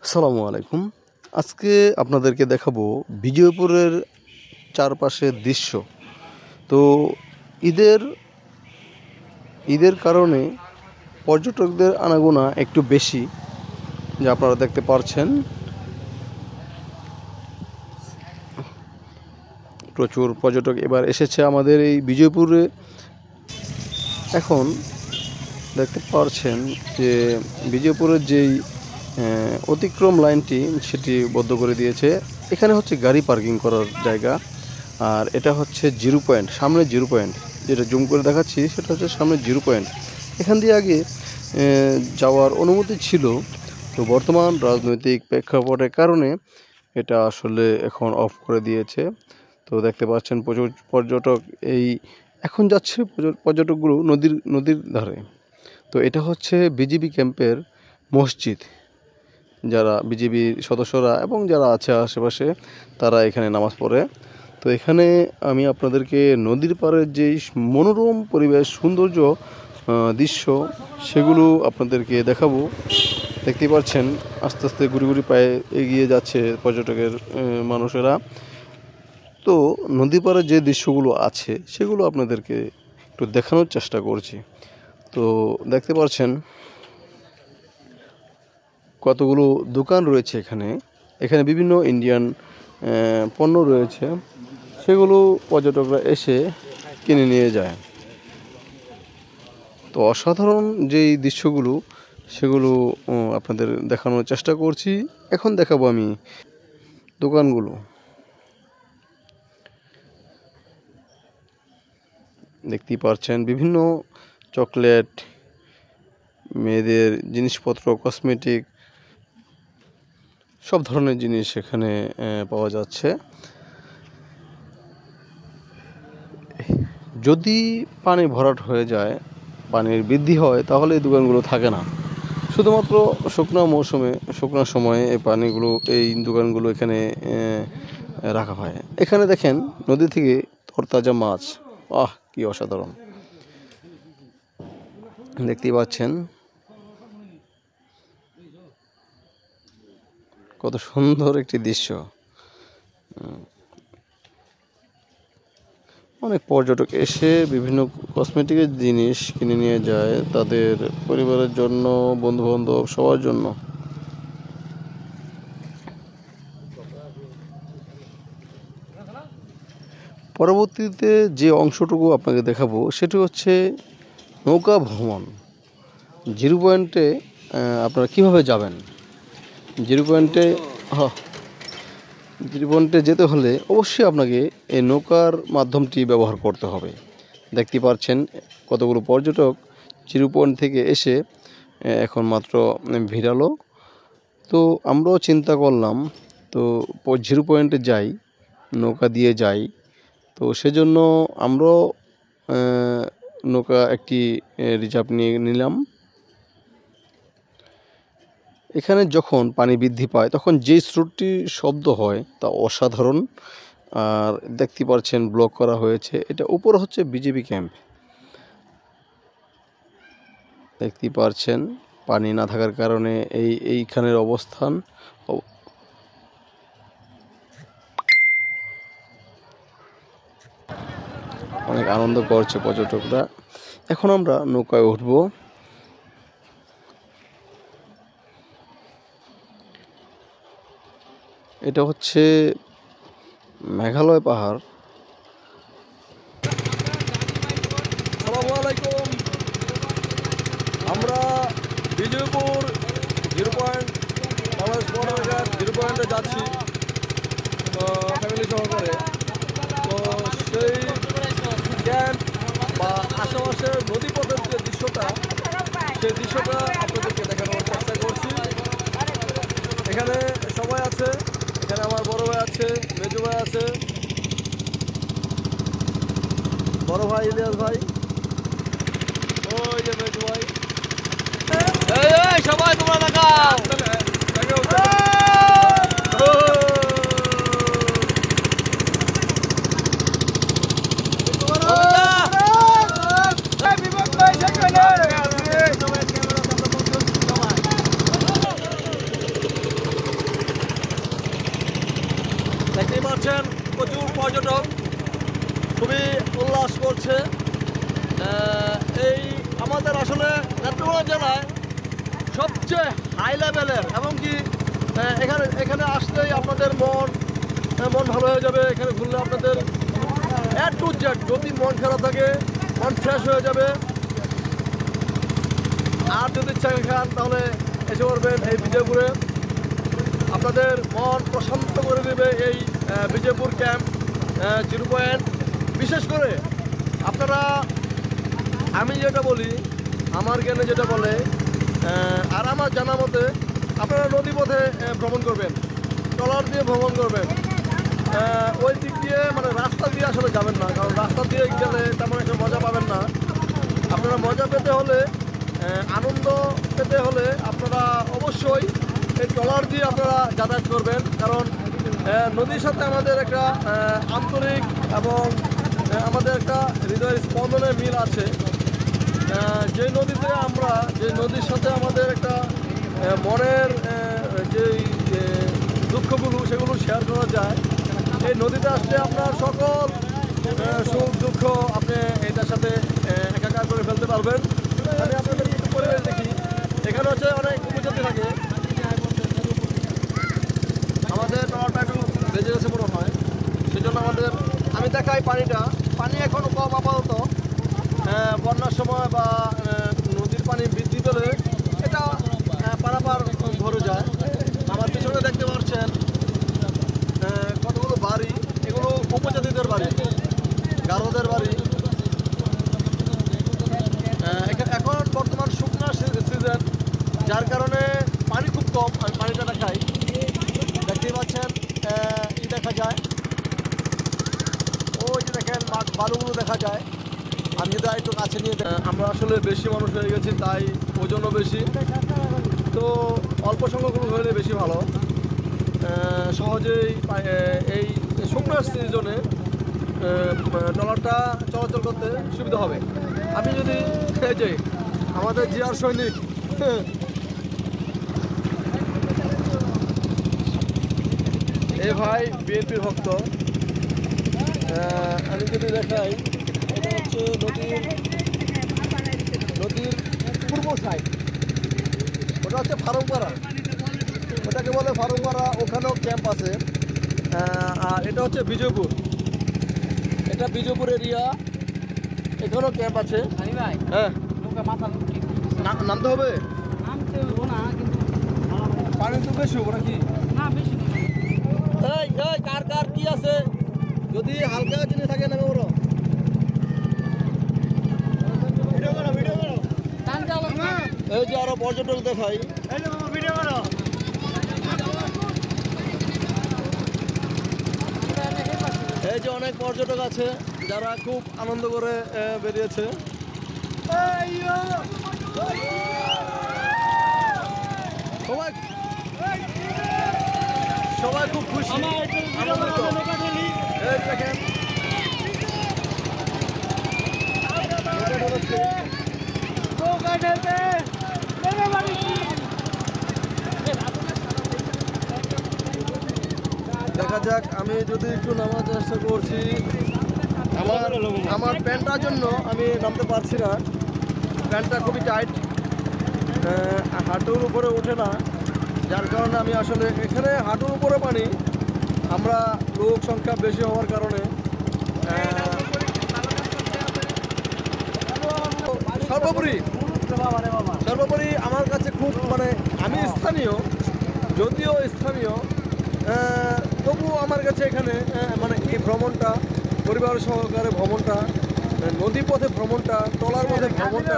আসসালামু আলাইকুম। আজকে আপনাদেরকে দেখাবো বিজয়পুরের চারপাশের দৃশ্য। তো ঈদের ঈদের কারণে পর্যটকদের আনাগোনা একটু বেশি, যা আপনারা দেখতে পারছেন। প্রচুর পর্যটক এবার এসেছে আমাদের এই বিজয়পুরে। এখন দেখতে পারছেন যে বিজয়পুরের যেই অতিক্রম লাইনটি সেটি বন্ধ করে দিয়েছে। এখানে হচ্ছে গাড়ি পার্কিং করার জায়গা, আর এটা হচ্ছে জিরো পয়েন্ট, সামনে জিরো পয়েন্ট যেটা জুম করে দেখাচ্ছি সেটা হচ্ছে সামনে জিরো পয়েন্ট। এখান দিয়ে আগে যাওয়ার অনুমতি ছিল, তো বর্তমান রাজনৈতিক প্রেক্ষাপটের কারণে এটা আসলে এখন অফ করে দিয়েছে। তো দেখতে পাচ্ছেন প্রচুর পর্যটক এখন যাচ্ছে পর্যটকগুলো নদীর ধারে। তো এটা হচ্ছে বিজিবি ক্যাম্পের মসজিদ। যারা বিজিবির সদস্যরা এবং যারা আছে আশেপাশে তারা এখানে নামাজ পড়ে। তো এখানে আমি আপনাদেরকে নদীর পাড়ের যেই মনোরম পরিবেশ, সৌন্দর্য দৃশ্য সেগুলো আপনাদেরকে দেখাবো। দেখতেই পাচ্ছেন আস্তে আস্তে গুড়ি পায়ে এগিয়ে যাচ্ছে পর্যটকের মানুষেরা। তো নদী পাড়ের যে দৃশ্যগুলো আছে সেগুলো আপনাদেরকে একটু দেখানোর চেষ্টা করছি। তো দেখতে পাচ্ছেন কতগুলো দোকান রয়েছে এখানে বিভিন্ন ইন্ডিয়ান পণ্য রয়েছে, সেগুলো পর্যটকরা এসে কিনে নিয়ে যায়। তো অসাধারণ যেই দৃশ্যগুলো সেগুলো আপনাদের দেখানোর চেষ্টা করছি। এখন দেখাবো আমি দোকানগুলো। দেখতেই পাচ্ছেন বিভিন্ন চকলেট, মেয়েদের জিনিসপত্র, কসমেটিক, সব ধরনের জিনিস এখানে পাওয়া যাচ্ছে। যদি পানি ভরাট হয়ে যায়, পানির বৃদ্ধি হয়, তাহলে এই দোকানগুলো থাকে না। শুধুমাত্র শুকনো সময়ে এই দোকানগুলো এখানে রাখা হয়। এখানে দেখেন নদী থেকে তরতাজা মাছ, কি অসাধারণ! দেখতেই পাচ্ছেন কত সুন্দর একটি দৃশ্য। অনেক পর্যটক এসে বিভিন্ন কসমেটিকের জিনিস কিনে নিয়ে যায় তাদের পরিবারের জন্য, বন্ধুবান্ধব, সবার জন্য। পরবর্তীতে যে অংশটুকু আপনাকে দেখাবো সেটি হচ্ছে নৌকা ভ্রমণ। জিরো পয়েন্টে আপনারা কীভাবে যাবেন? জিরো পয়েন্টে যেতে হলে অবশ্যই আপনাকে এই নৌকার মাধ্যমটি ব্যবহার করতে হবে। দেখতে পাচ্ছেন কতগুলো পর্যটক জিরো পয়েন্ট থেকে এসে এখন মাত্র ভিড়ালো। তো আমরাও চিন্তা করলাম, তো জিরো পয়েন্টে যাই, নৌকা দিয়ে যাই। তো সেজন্য আমরাও নৌকা একটি রিজার্ভ নিয়ে নিলাম। এখানে যখন পানি বৃদ্ধি পায় তখন যেই স্রোতটি শব্দ হয় তা অসাধারণ। আর দেখতে পাচ্ছেন ব্লক করা হয়েছে, এটা উপরে হচ্ছে বিজিবি ক্যাম্প। দেখতে পাচ্ছেন পানি না থাকার কারণে এইখানের অবস্থান। অনেক আনন্দ করছে পর্যটকরা। এখন আমরা নৌকায় উঠব। এটা হচ্ছে মেঘালয় পাহাড়। আসসালামু আলাইকুম। আমরা Bijoypur zero point, Bangladesh border zero পয়েন্টে যাচ্ছি ফ্যামিলি সহকারে। তো সেই ক্যাম্প বা আশেপাশের নদীপথের যে দৃশ্যটা, সেই দৃশ্যটা আপনাদেরকে দেখানোর চেষ্টা করছি। এখানে সবাই আছে, এখানে আমার বড় ভাই আছে, মেজো ভাই আছে, বড় ভাই ইলিয়াস ভাই, ওই যে মেজো ভাই। সবাই তোমরা দেখাও। দেখতেই পাচ্ছেন প্রচুর পর্যটক খুবই উল্লাস করছে। এই আমাদের আসলে নেত্রকোনা জেলায় সবচেয়ে হাই লেভেলের, এমনকি এখানে আসলেই আপনাদের মন ভালো হয়ে যাবে। এখানে ঘুরলে আপনাদের A to Z, যদি মন খারাপ থাকে মন ফ্রেশ হয়ে যাবে। আর যদি চা খান তাহলে এসে পড়বেন এই বিজয়পুরে, আপনাদের মন প্রশান্ত করে দেবে এই বিজয়পুর ক্যাম্প 0 পয়েন্ট। বিশেষ করে আপনারা, আমি যেটা বলি, আমার জ্ঞানে যেটা বলে আর আমার জানা মতে, আপনারা নদীপথে ভ্রমণ করবেন, ট্রলার দিয়ে ভ্রমণ করবেন। ওই দিক দিয়ে মানে রাস্তা দিয়ে আসলে যাবেন না, কারণ রাস্তা দিয়ে গেলে তেমন একটা মজা পাবেন না। আপনারা মজা পেতে হলে, আনন্দ পেতে হলে আপনারা অবশ্যই এই ট্রলার দিয়ে আপনারা যাতায়াত করবেন, কারণ নদীর সাথে আমাদের একটা আন্তরিক এবং আমাদের একটা হৃদয়ের স্পন্দনের মিল আছে। যে নদীর সাথে আমাদের একটা মনের যেই দুঃখগুলো সেগুলো শেয়ার করা যায়, এই নদীতে আসলে আপনার সকল সুখ দুঃখ আপনি এটার সাথে একাকার করে ফেলতে পারবেন। আমি আপনাদের একটু পরিবেশ দেখি, এখানে হচ্ছে অনেক উপজাতি থাকে। আমাদের ট্রলারটা একটু বেজে গেছে মনে হয়, সেজন্য আমি দেখাই পানি এখনও কম আপাতত। বন্যার সময় বা নদীর পানি বৃদ্ধি পেলে এটা পারাপার ভরে যায়। আমার পিছনে দেখতে পাচ্ছেন কতগুলো বাড়ি, এগুলো উপজাতিদের বাড়ি, গারোদের বাড়ি। এখন বর্তমান শুকনা সিজন, যার কারণে পানি খুব কম। আমি পানিটা দেখাই, দেখতেই পাচ্ছেন দেখা যায়, ওই যে দেখেন বালুগুলো দেখা যায়। আমি যদি একটু কাছে নিয়ে, আমরা আসলে বেশি মানুষ হয়ে গেছি, তাই ওজনও বেশি, তো অল্প সংখ্যক হলে বেশি ভালো। সহজেই এই শুকনো সিজনে ট্রলারটা চলাচল করতে সুবিধা হবে। আমি যদি এই যে আমাদের জিয়ার সৈনিক, এ ভাই বিএনপির ভক্ত, আমি যদি দেখাই, এটা হচ্ছে নদীর পূর্ব সাইড, ওটা হচ্ছে ফার্মপাড়া, ওটাকে বলে ফার্মপাড়া, ওখানেও ক্যাম্প আছে। আর এটা হচ্ছে বিজয়পুর, এটা বিজয়পুর এরিয়া, এখানেও ক্যাম্প আছে। হ্যাঁ, নামতে হবে, পানি তো বেশি হবো নাকি? এই কার কি আছে, যদি হালকা জিনিস থাকে নামে বড় এই যে আরো পর্যটক দেখাই, এই যে অনেক পর্যটক আছে যারা খুব আনন্দ করে বেরিয়েছে। সবাই খুব খুশি, আনন্দিত। এই দেখেন দেখা যাক, আমি যদি একটু নামার চেষ্টা করছি, আমার প্যান্টটার জন্য আমি নামতে পারছি না, প্যান্টটা খুবই টাইট, হাঁটুর উপরে ওঠে না, যার কারণে আমি আসলে এখানে হাঁটুর উপরে পানি, আমরা লোক সংখ্যা বেশি হওয়ার কারণে সর্বোপরি আমার কাছে খুব মানে, আমি স্থানীয়, যদিও স্থানীয়, তবুও আমার কাছে এখানে মানে এই ভ্রমণটা, পরিবার সহকারে ভ্রমণটা, নদীপথে ভ্রমণটা, ট্রলার মধ্যে ভ্রমণটা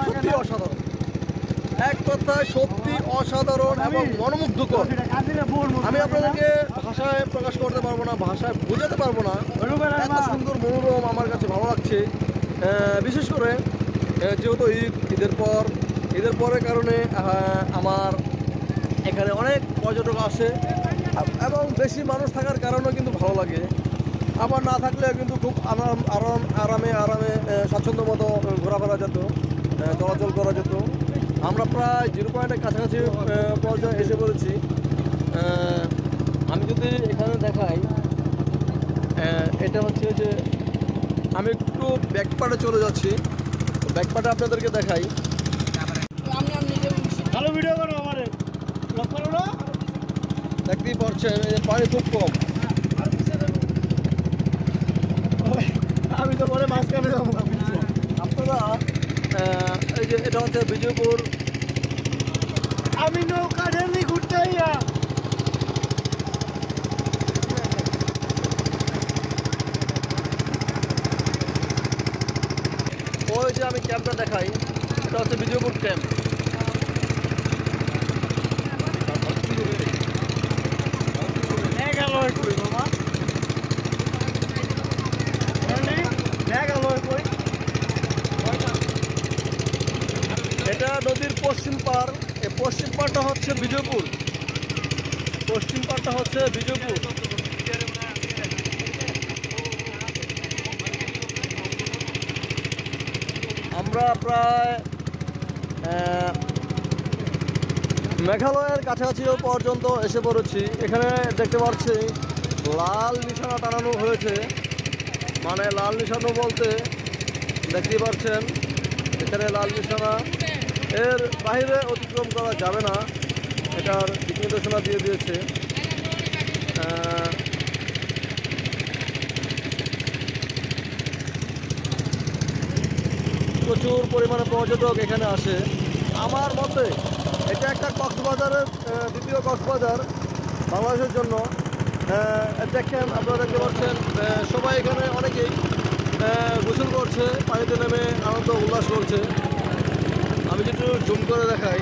সত্যি অসাধারণ। এক কথায় সত্যি অসাধারণ এবং মনোমুগ্ধকর। আমি আপনাদেরকে ভাষায় প্রকাশ করতে পারবো না, ভাষায় বোঝাতে পারবো না, এত সুন্দর মনোরম আমার কাছে ভালো লাগছে। বিশেষ করে যেহেতু ঈদের পরের কারণে আমার এখানে অনেক পর্যটক আসে এবং বেশি মানুষ থাকার কারণেও কিন্তু ভালো লাগে। আবার না থাকলে কিন্তু খুব আরামে স্বাচ্ছন্দ্য মতো ঘোরাফেরা যেত, চলাচল করা যেত। আমরা প্রায় 0 পয়েন্টের কাছাকাছি পর্যায়ে এসে পড়েছি। আমি যদি এখানে দেখাই, এটা হচ্ছে যে আমি একটু ব্যাকপার্টে চলে যাচ্ছি, ব্যাকপার্টে আপনাদেরকে দেখাই। ভালো ভিডিও করো আমারে দেখতেই পাচ্ছেন এই যে পানি খুব কম। আমি তো পরে মাঝখানে যাবো। আপনারা এই যে এটা হচ্ছে বিজয়পুর, আমি নৌকা ঢেলি ঘুরতে আইয়া ওই যে আমি ক্যাম্পটা দেখাই, এটা হচ্ছে বিজয়পুর ক্যাম্প। মেঘালয় কই বাবা, মেঘালয় কই? এটা নদীর পশ্চিম পার, এই পশ্চিম পাড়টা হচ্ছে বিজয়পুর, পশ্চিম পাড়টা হচ্ছে বিজয়পুর। আমরা প্রায় মেঘালয়ের কাছাকাছি পর্যন্ত এসে পড়েছি। এখানে দেখতে পাচ্ছি লাল নিশানা টানানো হয়েছে, মানে লাল নিশানা বলতে দেখতেই পাচ্ছেন এখানে লাল নিশানা, এর বাইরে অতিক্রম করা যাবে না, এটার দিক নির্দেশনা দিয়ে দিয়েছে। প্রচুর পরিমাণে পর্যটক এখানে আসে। আমার মতে এটা একটা কক্সবাজারের দ্বিতীয় কক্সবাজার বাংলাদেশের জন্য। দেখেন, আপনারা দেখতে পাচ্ছেন সবাই এখানে অনেকেই গোসল করছে, পানিতে নেমে আনন্দ উল্লাস করছে। আমি একটু জুম করে দেখাই।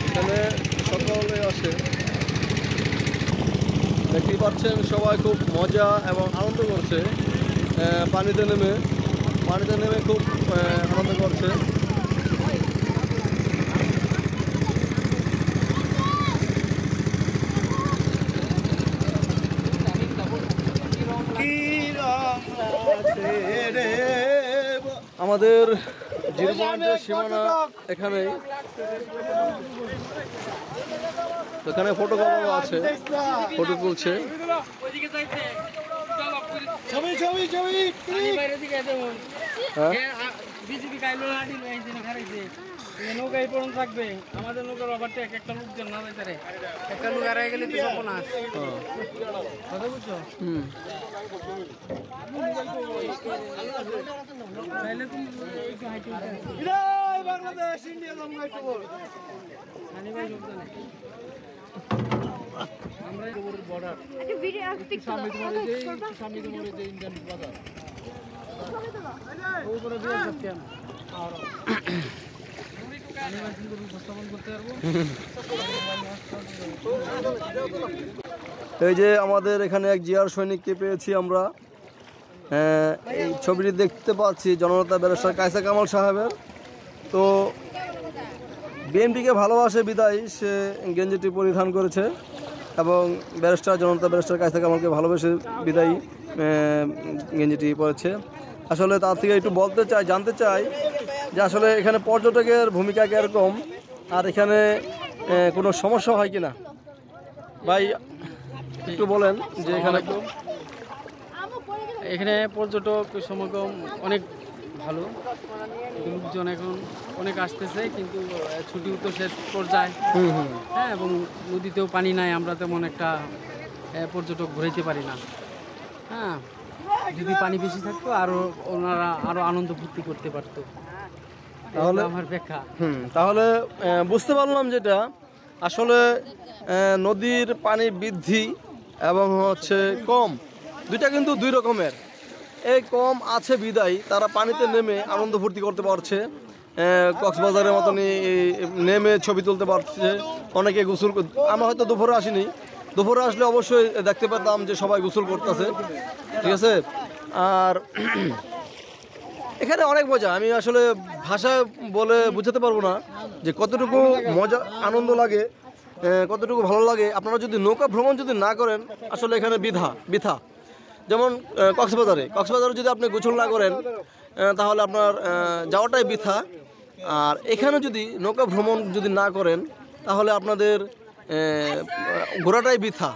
এখানে সকলে আসে, দেখতেই পাচ্ছেন সবাই খুব মজা এবং আনন্দ করছে। পানিতে নেমে খুব আনন্দ করছে। আমাদের জিরোপয়েন্টের সীমানা এখানেই, এখানে ফটোগ্রাফারও আছে, ফটো তুলছে। ছবি ছবি ছবি নৌকা এই পর্যন্ত থাকবে, আমাদের নৌকার ব্যাপারটা এক একটা লোকজন না যাইতে একটা লোক হারাই গেলে তো সব না কথা বুঝছো। বাংলাদেশ ইন্ডিয়া আমরা বর্ডার সামনে তোমার যে ইন্ডিয়ান বাজার ওই করে দিয়ে যাচ্ছি আর উপস্থাপন করতে পারবো। এই যে আমাদের এখানে এক জিয়ার সৈনিককে পেয়েছি আমরা। এই ছবিটি দেখতে পাচ্ছি জননেতা ব্যারিস্টার কায়সা কামাল সাহেবের। তো বিএনপিকে ভালোবাসে বিদায় সে গেঞ্জিটি পরিধান করেছে, এবং জননেতা ব্যারিস্টার কায়সা কামালকে ভালোবেসে বিদায়ী গেঞ্জিটি পরেছে। আসলে তার থেকে একটু জানতে চাই যে আসলে এখানে পর্যটকের ভূমিকা কীরকম, আর এখানে কোনো সমস্যা হয় কিনা। ভাই একটু বলেন যে এখানে পর্যটক সমাগম অনেক ভালো, লোকজন এখন অনেক আসতেছে, কিন্তু ছুটিও তো শেষ পর্যায়ে। হ্যাঁ, এবং নদীতেও পানি নাই, আমরা তেমন একটা পর্যটক ঘুরাইতে পারি না। হ্যাঁ, যদি পানি বেশি থাকতো ওনারা আরো আনন্দ ফুর্তি করতে পারতো। তাহলে আমার ব্যাখ্যা। তাহলে বুঝতে পারলাম যেটা আসলে নদীর পানি বৃদ্ধি এবং হচ্ছে কম, দুইটা কিন্তু দুই রকমের। এই কম আছে বিদায় তারা পানিতে নেমে আনন্দ ফুর্তি করতে পারছে, কক্সবাজারের মতনই নেমে ছবি তুলতে পারছে, অনেকে গোসল। আমরা হয়তো দুপুরে আসিনি, দুপুরে আসলে অবশ্যই দেখতে পেতাম যে সবাই গোসল করতেছে, ঠিক আছে। আর এখানে অনেক মজা, আমি আসলে ভাষায় বলে বোঝাতে পারবো না যে কতটুকু মজা আনন্দ লাগে, কতটুকু ভালো লাগে। আপনারা যদি নৌকা ভ্রমণ যদি না করেন আসলে এখানে বৃথা। যেমন কক্সবাজারে যদি আপনি গোসল না করেন, তাহলে আপনার যাওয়াটাই বৃথা। আর এখানে যদি নৌকা ভ্রমণ যদি না করেন তাহলে আপনাদের ঘোরাটাই বৃথা।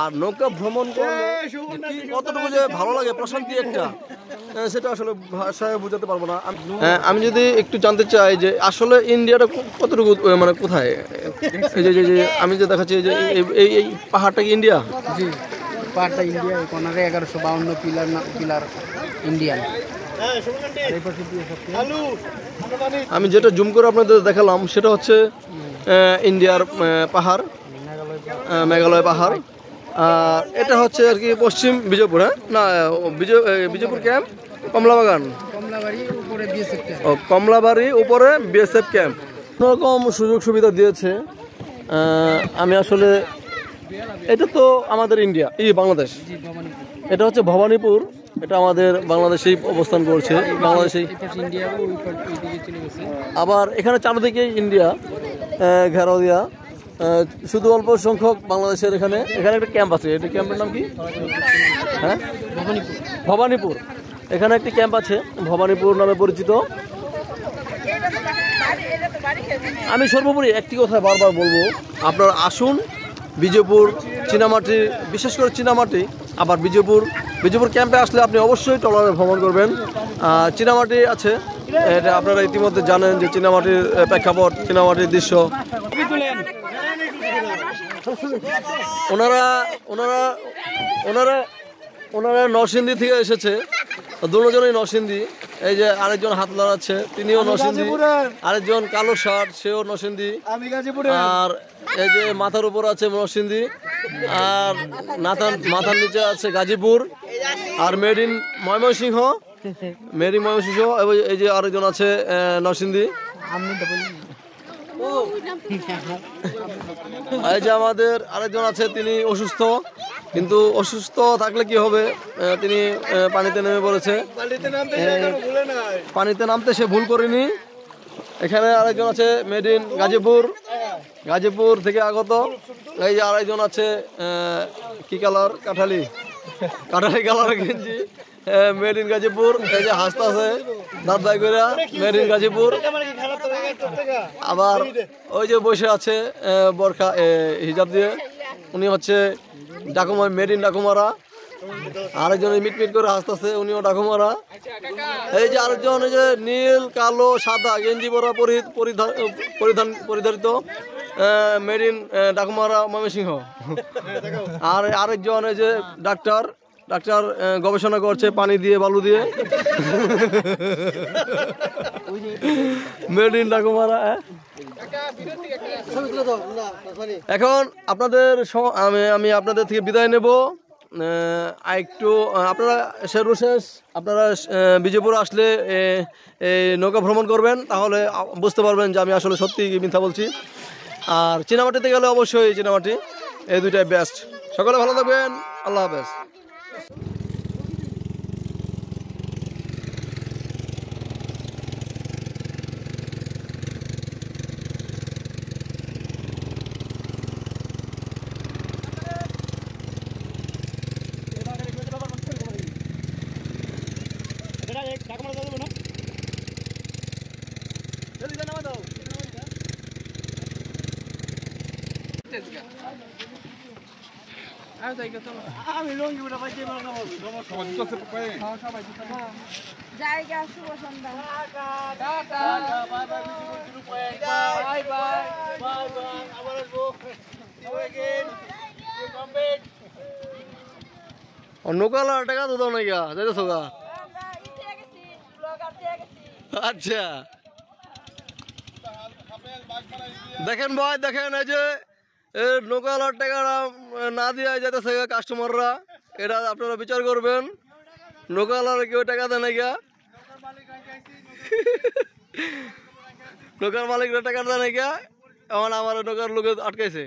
আর নৌকা ভ্রমণ করলে যে কি কতটুকু যে ভালো লাগে, প্রশান্তি একটা, সেটা আসলে ভাষায় বোঝাতে পারবো না। আমি যদি একটু জানতে চাই যে আসলে ইন্ডিয়াটা কতটুকু মানে কোথায়, এই যে যে আমি যে দেখাচ্ছি যে এই পাহাড়টা কি ইন্ডিয়া? জি, পাহাড়টা ইন্ডিয়া, এই কর্নারে 1152 পিলার ইন্ডিয়ান। আমি যেটা জুম করে আপনাদের দেখালাম সেটা হচ্ছে ইন্ডিয়ার পাহাড়, মেঘালয় পাহাড়। আর এটা হচ্ছে আর কি পশ্চিম বিজয়পুর, হ্যাঁ না বিজয়পুর ক্যাম্প, কমলাবাগান, কমলাবাড়ি উপরে বিএসএফ ক্যাম্প। রকম সুযোগ সুবিধা দিয়েছে। আমি আসলে এটা তো আমাদের ইন্ডিয়া, বাংলাদেশ, এটা হচ্ছে ভবানীপুর, এটা আমাদের বাংলাদেশেই অবস্থান করছে, বাংলাদেশেই। আবার এখানে চারদিকে ইন্ডিয়া ঘেরাও দিয়া, শুধু অল্প সংখ্যক বাংলাদেশের এখানে একটা ক্যাম্প আছে। এটা ক্যাম্পের নাম কি? হ্যাঁ, ভবানীপুর। এখানে একটি ক্যাম্প আছে, ভবানীপুর নামে পরিচিত। আমি সর্বোপরি একটি কথা বারবার বলবো, আপনারা আসুন বিজয়পুর, চীনামাটি, বিশেষ করে চীনামাটি। আবার বিজয়পুর ক্যাম্পে আসলে আপনি অবশ্যই ট্রলারে ভ্রমণ করবেন। চীনামাটি আছে, এটা আপনারা ইতিমধ্যে জানেন যে চীনামাটির প্রেক্ষাপট, চীনামাটির দৃশ্য। ওনারা নরসিংদী থেকে এসেছে, দুজনেই নরসিংদী। এই যে আরেকজন হাত লড়াচ্ছে, তিনিও নরসিংদী। আরেকজন কালো শার্ট, সেও নরসিংদী। আর এই যে মাথার উপর আছে নরসিংদী, আর মাথার নিচে আছে Gazipur. Are made in Mymensingh. এই যে আরেকজন আছে নরসিংদী। এই যে আমাদের আরেকজন আছে, তিনি অসুস্থ, কিন্তু অসুস্থ থাকলে কি হবে, তিনি পানিতে নেমে পড়েছে। পানিতে নামতে সে ভুল করেনি। এখানে আরেকজন আছে মেড ইন গাজীপুর থেকে আগত। এই যে আরেকজন আছে কি কালার, কাঠালি কালার গেঞ্জি, মেড ইন গাজীপুর। এই যে হাসতে আছে দাঁত দায় করে, মেড ইন গাজীপুর। আবার ওই যে বসে আছে বরখা হিজাব দিয়ে, উনি হচ্ছে ডাকুমা, মেড ইন ডাকুমারা। আরেকজন মিটমিট করে হাসতেছে, উনিও ডাকুমারা। এই যে আরেকজন, এই যে নীল কালো সাদা গেঞ্জি পরা পরিধারিত, মেড ইন ডাকুমারা ময়মনসিংহ। আর আরেকজন এই যে ডাক্তার গবেষণা করছে পানি দিয়ে, বালু দিয়ে, মেড ইন ডাকুমারা। এখন আমি আপনাদের থেকে বিদায় নেব। একটু আপনারা সর্বশেষ আপনারা বিজয়পুর আসলে নৌকা ভ্রমণ করবেন, তাহলে বুঝতে পারবেন যে আমি আসলে সত্যি মিথ্যা বলছি। আর চীনামাটিতে গেলে অবশ্যই চীনামাটি, এই দুইটাই বেস্ট। সকলে ভালো থাকবেন, আল্লাহ হাফেজ। আমি লঙ্গি উঠে পাইছি, জায়গা শুভ সন্ধ্যা। নৌকালার টাকা তো দাও না গিয়া যাইতেছো গা? আচ্ছা, দেখেন ভাই, দেখেন এই যে নৌকালার টাকা না দিয়ে যাইতেছে কাস্টমাররা, এটা আপনারা বিচার করবেন। নৌকালার কেউ টাকা দেয় না গিয়া, নৌকার মালিকরা টাকা দেয় না গিয়া, এখন আমার নৌকার লোকে আটকাইছে।